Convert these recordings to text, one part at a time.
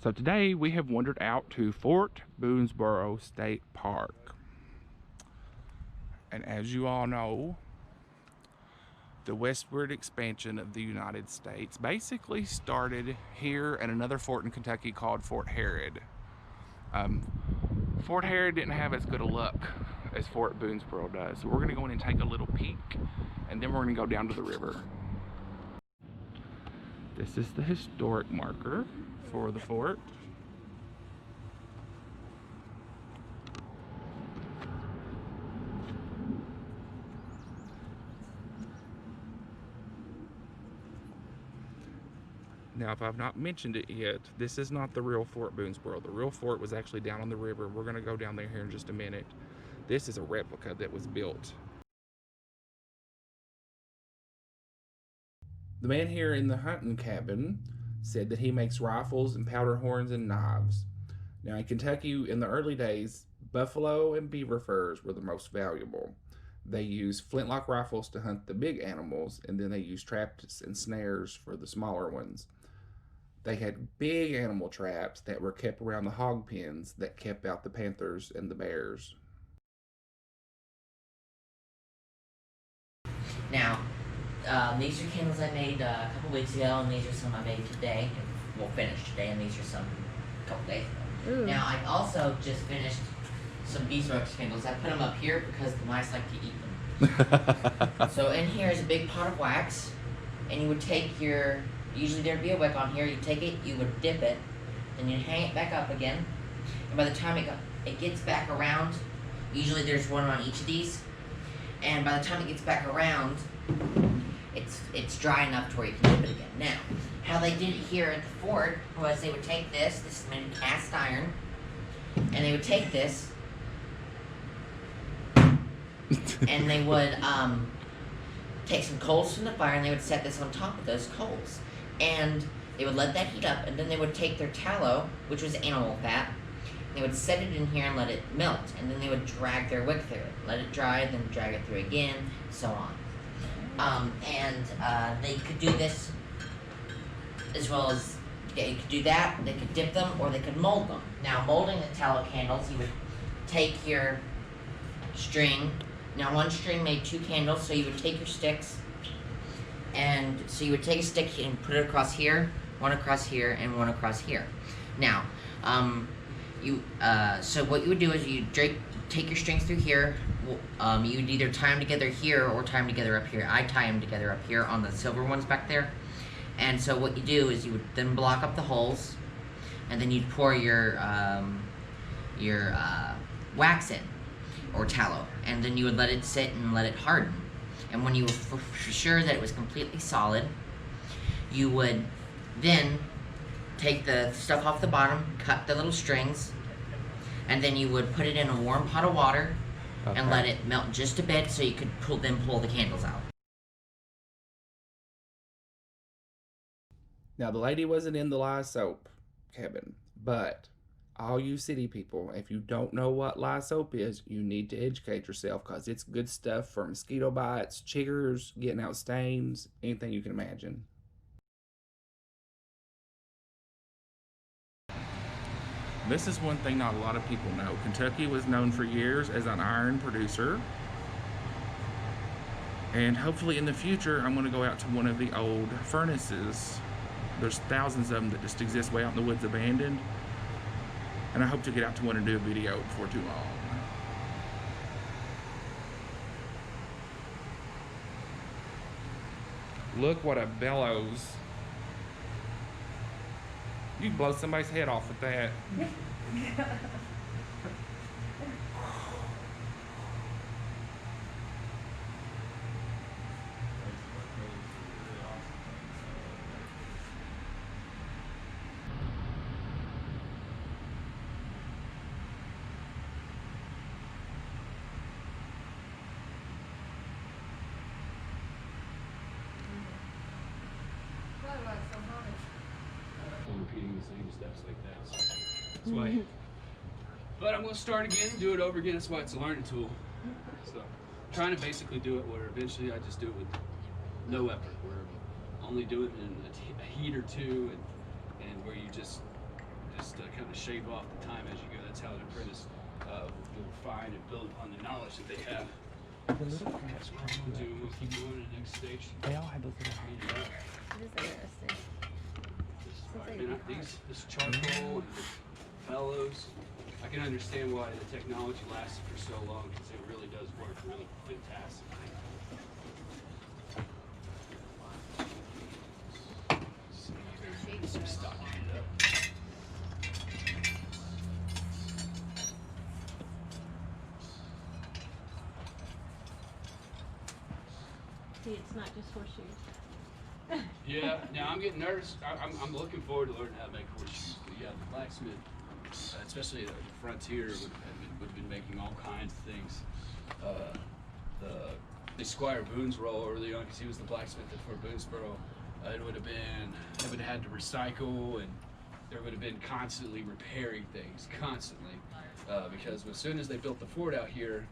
So today we have wandered out to Fort Boonesborough State Park. And as you all know, the westward expansion of the United States basically started here at another fort in Kentucky called Fort Harrod. Fort Harrod didn't have as good a luck as Fort Boonesborough does. So we're gonna go in and take a little peek, and then we're gonna go down to the river. This is the historic marker for the fort. Now, if I've not mentioned it yet, this is not the real Fort Boonesborough. The real fort was actually down on the river. We're going to go down there here in just a minute. This is a replica that was built. The man here in the hunting cabin said that he makes rifles and powder horns and knives. Now, in Kentucky, in the early days, buffalo and beaver furs were the most valuable. They used flintlock rifles to hunt the big animals, and then they used traps and snares for the smaller ones. They had big animal traps that were kept around the hog pens that kept out the panthers and the bears. Now, these are candles I made a couple weeks ago, and these are some I made today. We'll finish today, and these are some a couple days ago. Ooh. Now, I also just finished some beeswax candles. I put them up here because the mice like to eat them. So in here is a big pot of wax, and you would take your, usually there'd be a wick on here, you'd take it, you would dip it, then you'd hang it back up again, and by the time it gets back around, usually there's one on each of these, and by the time it gets back around, it's dry enough to where you can dip it again. Now, how they did it here at the fort was they would take this is made of cast iron, and they would take this, and they would take some coals from the fire, and they would set this on top of those coals, and they would let that heat up, and then they would take their tallow, which was animal fat, and they would set it in here and let it melt, and then they would drag their wick through it, let it dry, then drag it through again, so on. They could do this as well as, they could do that, they could dip them, or they could mold them. Now, molding the tallow candles, you would take your string. Now, one string made 2 candles, so you would take your sticks, and so you would take a stick and put it across here, one across here, and one across here. Now, so what you would do is you take your strings through here. You would either tie them together here or tie them together up here. I tie them together up here on the silver ones back there. And so what you do is you would then block up the holes, and then you'd pour your wax in, or tallow, and then you would let it sit and let it harden. And when you were for sure that it was completely solid, you would then take the stuff off the bottom, cut the little strings, and then you would put it in a warm pot of water, okay, and let it melt just a bit so you could pull the candles out. Now, the lady wasn't in the lye soap cabin, but all you city people, if you don't know what lye soap is, you need to educate yourself, because it's good stuff for mosquito bites, chiggers, getting out stains, anything you can imagine. This is one thing not a lot of people know. Kentucky was known for years as an iron producer. And hopefully in the future, I'm going to go out to one of the old furnaces. There's thousands of them that just exist way out in the woods abandoned. And I hope to get out to one and do a video before too long. Look what a bellows. You can blow somebody's head off with that. Repeating the same steps like that. That's why. But I'm going to start again and do it over again. That's why it's a learning tool. So I'm trying to basically do it where eventually I just do it with no effort, where only do it in a heat or two, and where you just just kind of shave off the time as you go. That's how an apprentice will refine and build upon the knowledge that they have. The little crabs crawling. We'll keep going to the next stage. They all have those little hands. It is interesting. This charcoal and the bellows, I can understand why the technology lasted for so long, because it really does work really fantastic. Some stock it up. See, it's not just horseshoes. Yeah, now I'm getting nervous. I'm looking forward to learning how to make horseshoes. But yeah, the blacksmith, especially at the frontier, would have been making all kinds of things. The Squire Boone's role early on, because he was the blacksmith at Fort Boonesborough, it would have had to recycle, and there would have been constantly repairing things, constantly. Because as soon as they built the fort out here,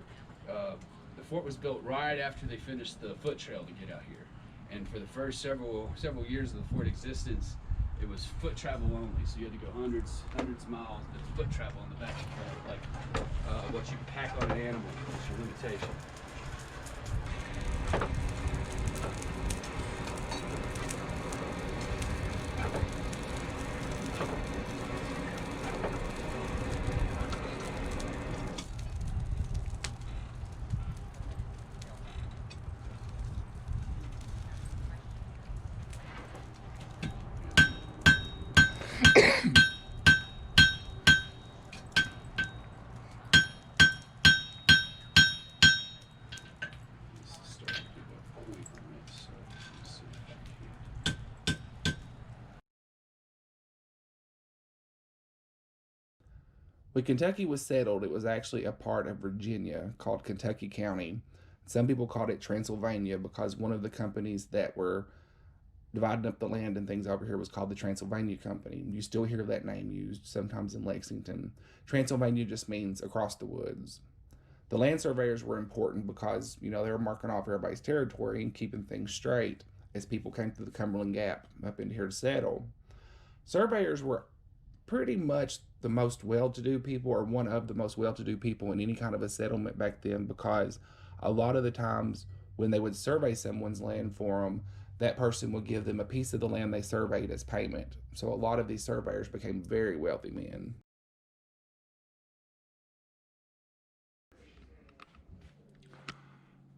the fort was built right after they finished the foot trail to get out here. And for the first several years of the fort existence, it was foot travel only. So you had to go hundreds of miles, but foot travel on the back of the trail, like what you pack on an animal, is your limitation. When Kentucky was settled, it was actually a part of Virginia called Kentucky County. Some people called it Transylvania because one of the companies that were dividing up the land and things over here was called the Transylvania Company. You still hear that name used sometimes in Lexington. Transylvania just means across the woods. The land surveyors were important because, they were marking off everybody's territory and keeping things straight as people came through the Cumberland Gap up into here to settle. Surveyors were pretty much the most well-to-do people, or one of the most well-to-do people in any kind of a settlement back then, because a lot of the times when they would survey someone's land for them, that person would give them a piece of the land they surveyed as payment. So a lot of these surveyors became very wealthy men.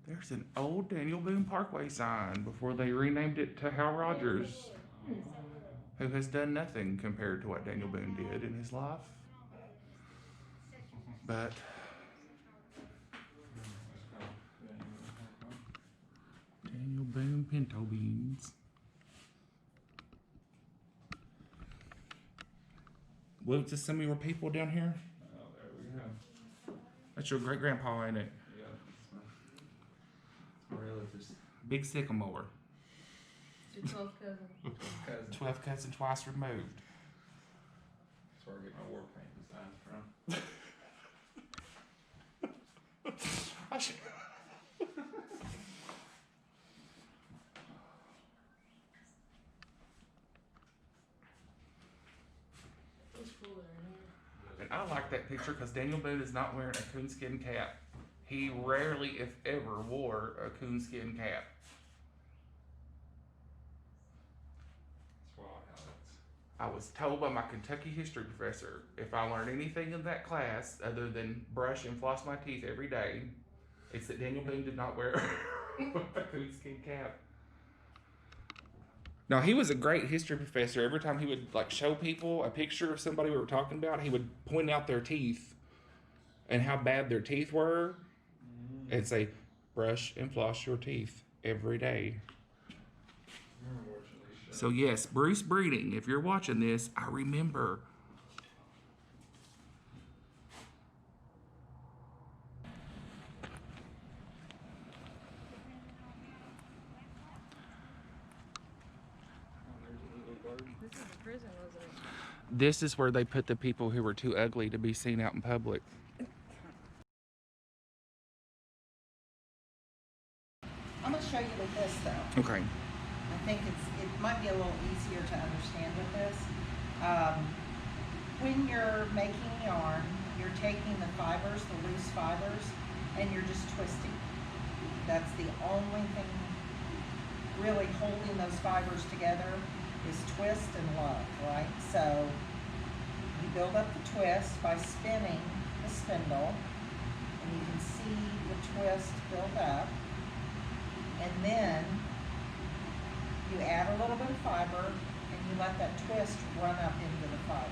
There's an old Daniel Boone Parkway sign before they renamed it to Hal Rogers, who has done nothing compared to what Daniel Boone did in his life. But Daniel Boone pinto beans. Well, just some of your people down here? Oh, there we go. That's your great grandpa, ain't it? Yeah, it's my relatives. Big sycamore. Your 12th cousin. Cousin. 12th cousin twice removed. That's where I get my war paint designs from. I should. It's cooler in here. And I like that picture because Daniel Boone is not wearing a coonskin cap. He rarely, if ever, wore a coonskin cap. That's wild how it's. I was told by my Kentucky history professor, if I learned anything in that class other than brush and floss my teeth every day, it's that Daniel Boone did not wear a coonskin cap. Now, he was a great history professor. Every time he would show people a picture of somebody we were talking about, he would point out their teeth and how bad their teeth were and say, brush and floss your teeth every day. So yes, Bruce Breeding, if you're watching this, I remember. This is a prison, wasn't it? This is where they put the people who were too ugly to be seen out in public. I'm going to show you with this though. Okay. I think it might be a little easier to understand with this. when you're making yarn, you're taking the fibers, the loose fibers, and you're just twisting. That's the only thing really holding those fibers together is twist and lug, right? So you build up the twist by spinning the spindle, and you can see the twist build up, and then you add a little bit of fiber and you let that twist run up into the fiber.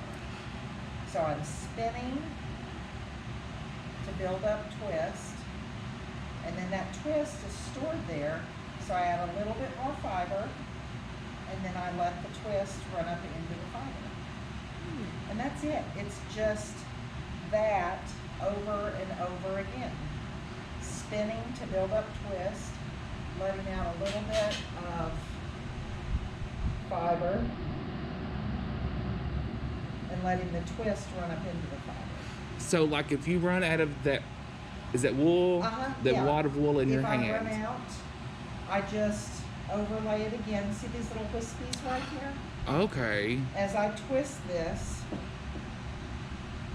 So I'm spinning to build up twist, and then that twist is stored there. So I add a little bit more fiber, and then I let the twist run up into the fiber. And that's it. It's just that over and over again. Spinning to build up twist, letting out a little bit of fiber, and letting the twist run up into the fiber. So, like, if you run out of that, is that wool? That Yeah. wad of wool in your hand? If I run out, I just overlay it again. See these little wispies right here? Okay. As I twist this,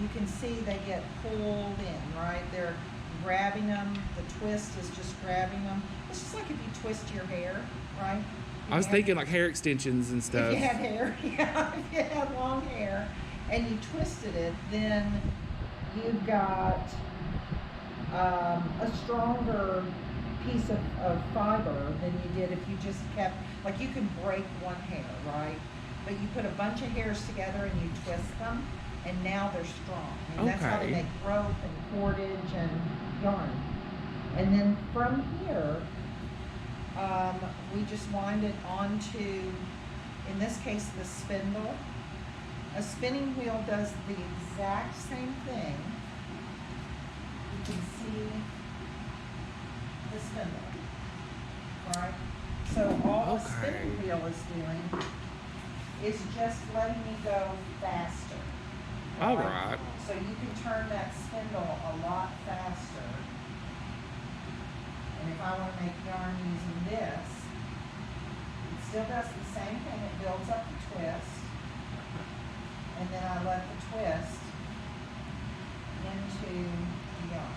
you can see they get pulled in, right? They're grabbing them. The twist is just grabbing them. It's just like if you twist your hair, right? I was thinking like hair extensions and stuff. If you had hair, yeah, if you had long hair and you twisted it, then you've got a stronger piece of fiber than you did if you just kept, like you can break one hair, right? But you put a bunch of hairs together and you twist them, and now they're strong. And that's how they Okay. make rope and cordage and yarn. And then from here, we just wind it onto, in this case, the spindle. A spinning wheel does the exact same thing. You can see the spindle, right? So all a spinning Okay. wheel is doing is just letting me go faster. All right. So you can turn that spindle a lot faster. And if I want to make yarn using this, it still does the same thing. It builds up the twist, and then I let the twist into the yarn.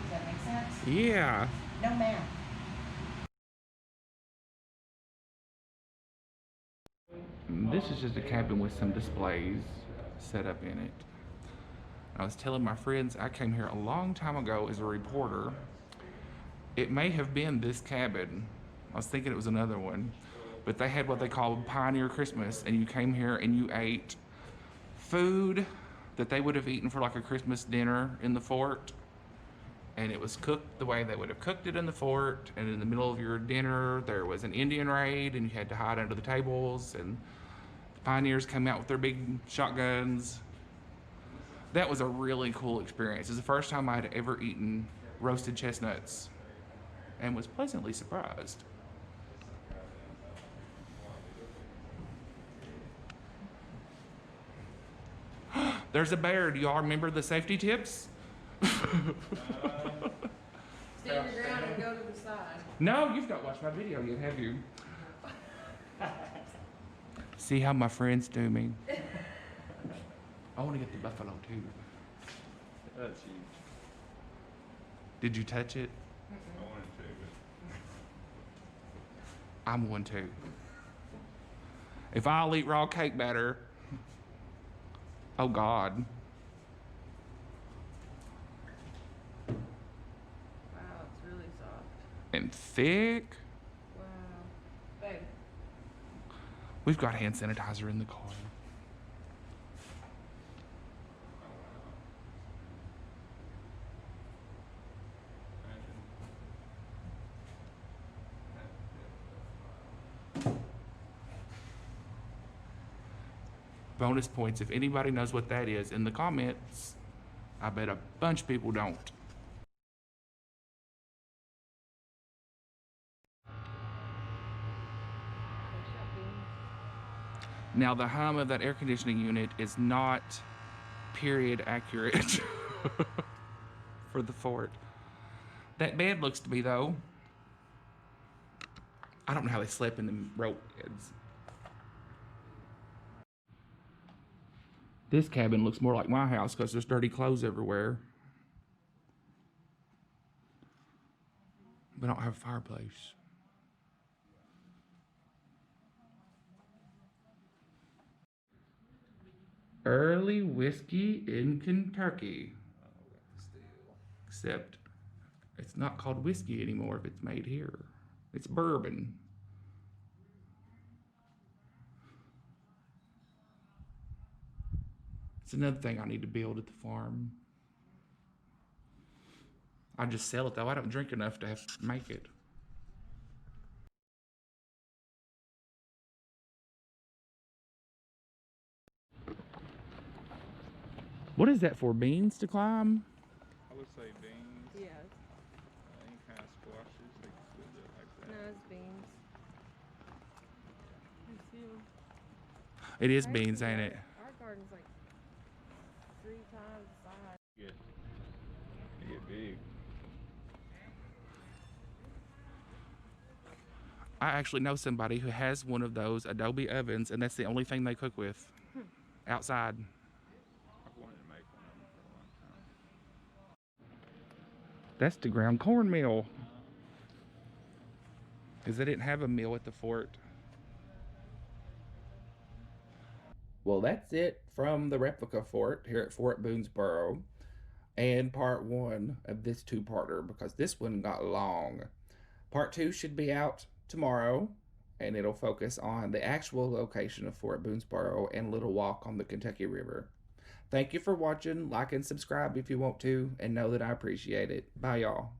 Does that make sense? Yeah. No math. This is just a cabin with some displays set up in it. I was telling my friends I came here a long time ago as a reporter. It may have been this cabin. I was thinking it was another one. But they had what they called Pioneer Christmas, and you came here and you ate food that they would have eaten for like a Christmas dinner in the fort. And it was cooked the way they would have cooked it in the fort. And in the middle of your dinner, there was an Indian raid, and you had to hide under the tables. And the pioneers came out with their big shotguns. That was a really cool experience. It was the first time I'd ever eaten roasted chestnuts, and was pleasantly surprised. There's a bear. Do y'all remember the safety tips? Stand your ground and go to the side. No, you've not watched my video yet, have you? See how my friends do me. I want to get the buffalo too. That's huge. Did you touch it? I wanted to, I'm one too. If I'll eat raw cake batter, oh God. Wow, it's really soft. And thick. Wow. Babe. We've got hand sanitizer in the car. Bonus points if anybody knows what that is in the comments. I bet a bunch of people don't. Now the hum of that air conditioning unit is not period accurate for the fort. That bed looks to be though. I don't know how they slept in them rope beds. This cabin looks more like my house because there's dirty clothes everywhere. We don't have a fireplace. Early whiskey in Kentucky. Except it's not called whiskey anymore if it's made here. It's bourbon. It's another thing I need to build at the farm. I just sell it though. I don't drink enough to have to make it. What is that for? Beans to climb? I would say beans. Yeah. Any kind of squashes, they can still do it like No, that. it's beans. You see 'em? It is beans, ain't it? Our garden's like 3 times the size. They get big. I actually know somebody who has one of those adobe ovens, and that's the only thing they cook with outside. I've wanted to make one of them for a long time. That's the ground corn mill. Because they didn't have a mill at the fort. Well, that's it from the replica fort here at Fort Boonesborough. And part 1 of this 2-parter, because this one got long. Part 2 should be out tomorrow, and it'll focus on the actual location of Fort Boonesborough and Little Walk on the Kentucky River. Thank you for watching. Like and subscribe if you want to, and know that I appreciate it. Bye, y'all.